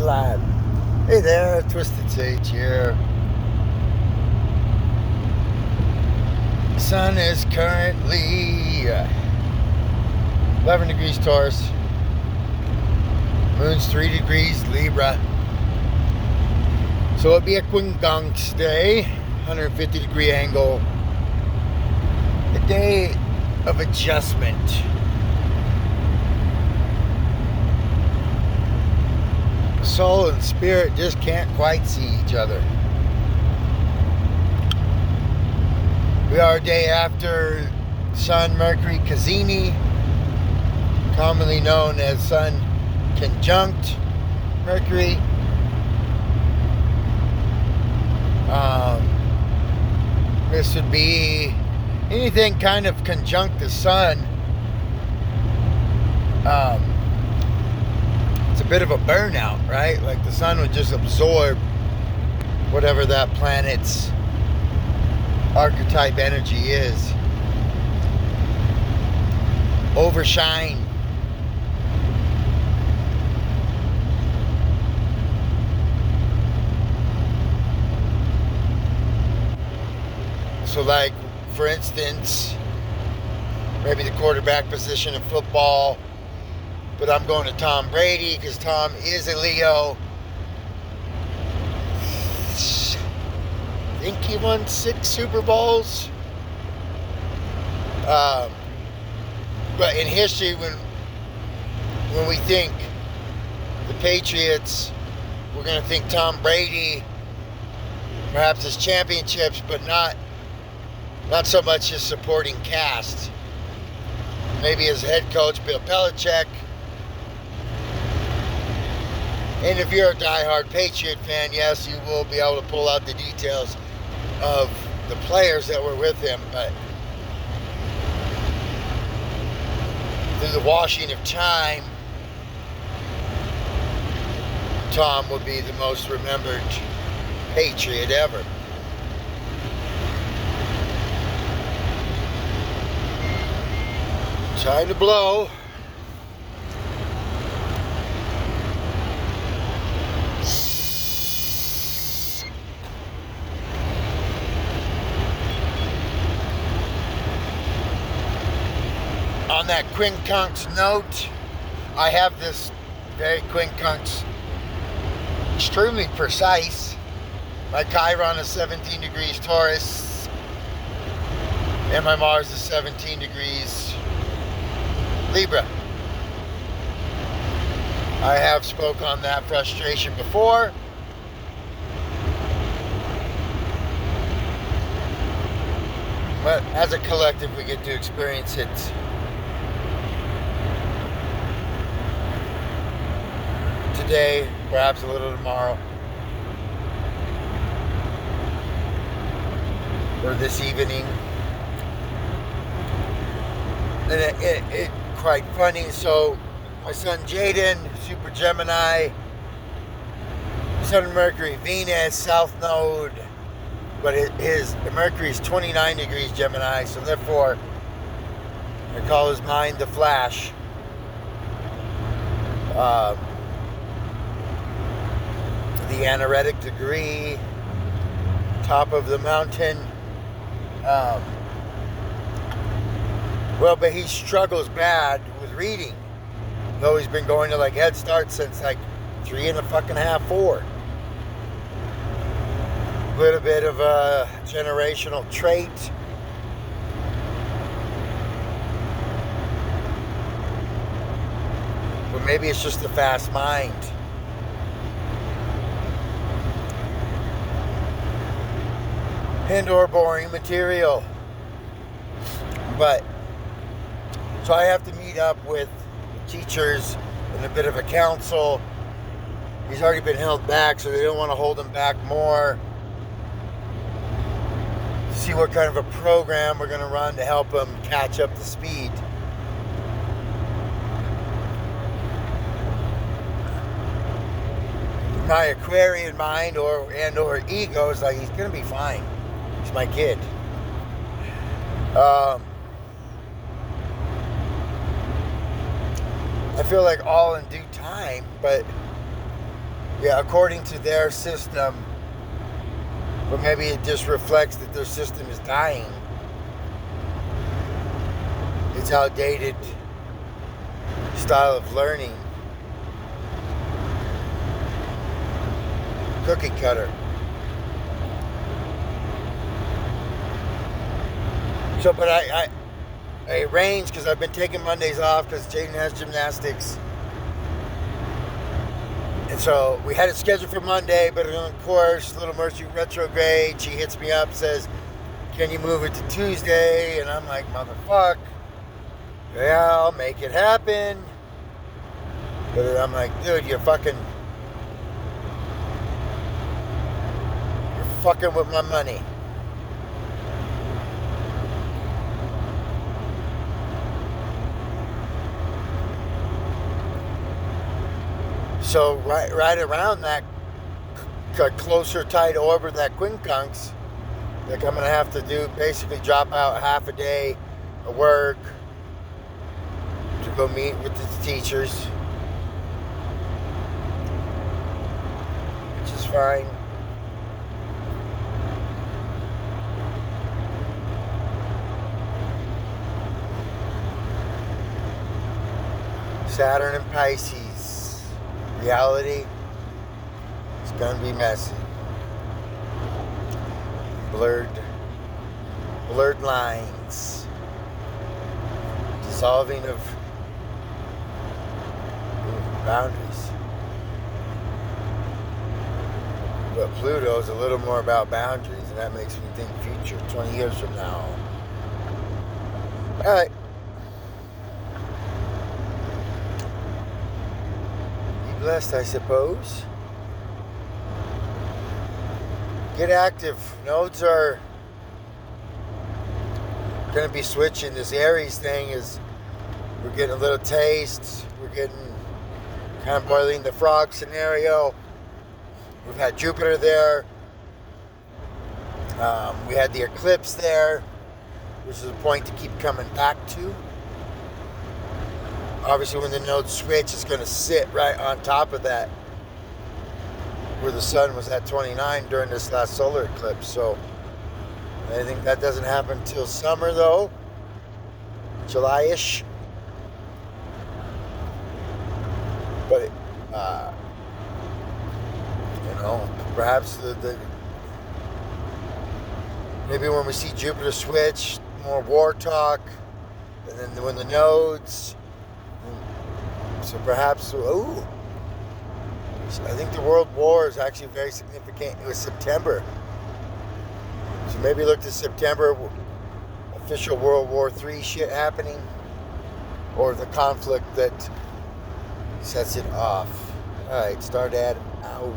live. Hey there, Twisted Sage here. Sun is currently 11 degrees Taurus. Moon's 3 degrees Libra. So it'll be a quincunx day, 150 degree angle. A day of adjustment. Soul and spirit just can't quite see each other. We are a day after Sun Mercury Cassini, commonly known as Sun conjunct Mercury. This would be anything kind of conjunct the Sun. It's a bit of a burnout, right? Like the Sun would just absorb whatever that planet's archetype energy is. Overshine. So like, for instance, maybe the quarterback position in football, but I'm going to Tom Brady because Tom is a Leo. I think he won 6 Super Bowls. But in history, when we think the Patriots, we're going to think Tom Brady, perhaps his championships, but not so much his supporting cast. Maybe his head coach, Bill Belichick. And if you're a diehard Patriot fan, yes, you will be able to pull out the details of the players that were with him. But through the washing of time, Tom would be the most remembered Patriot ever. Time to blow. On that quincunx note, I have this very quincunx, extremely precise. My Chiron is 17 degrees Taurus, and my Mars is 17 degrees Libra. I have spoke on that frustration before. But as a collective, we get to experience it. Today, perhaps a little tomorrow, or this evening. And it quite funny. So my son Jaden, Super Gemini, Sun Mercury Venus South Node, but his Mercury is 29 degrees Gemini, so therefore I call his mind the Flash. The anaretic degree, top of the mountain. Well, but he struggles bad with reading, though he's been going to like Head Start since like 3 and a fucking half, 4. A little bit of a generational trait. But maybe it's just a fast mind. And or boring material. But so I have to meet up with teachers and a bit of a council. He's already been held back, so they don't want to hold him back more. See what kind of a program we're going to run to help him catch up to speed. My Aquarian mind or ego is like, he's going to be fine. He's my kid. I feel like all in due time, but Yeah, according to their system, but maybe it just reflects that their system is dying. It's outdated style of learning. Cookie cutter. So, but I arranged because I've been taking Mondays off because Jaden has gymnastics. And so we had it scheduled for Monday, but of course, Little Mercy retrograde. She hits me up, says, "Can you move it to Tuesday?" And I'm like, "Motherfuck, yeah, I'll make it happen." But I'm like, "Dude, you're fucking with my money." So right around that closer tight orbit, that quincunx, like I'm gonna have to do basically drop out half a day of work to go meet with the teachers, which is fine. Saturn and Pisces. Reality is gonna be messy. Blurred lines. Dissolving of boundaries. But Pluto's a little more about boundaries, and that makes me think future, 20 years from now. Alright. Blessed, I suppose. Get active. Nodes are going to be switching. This Aries thing is, we're getting a little taste. We're getting kind of boiling the frog scenario. We've had Jupiter there. We had the eclipse there, which is a point to keep coming back to. Obviously, when the node switch, it's going to sit right on top of that, where the sun was at 29 during this last solar eclipse. So I think that doesn't happen till summer, though, July-ish. But perhaps the maybe when we see Jupiter switch, more war talk, and then when the nodes. So perhaps, I think the World War is actually very significant. It was September. So maybe look to September, official World War III shit happening, or the conflict that sets it off. All right, start ad out.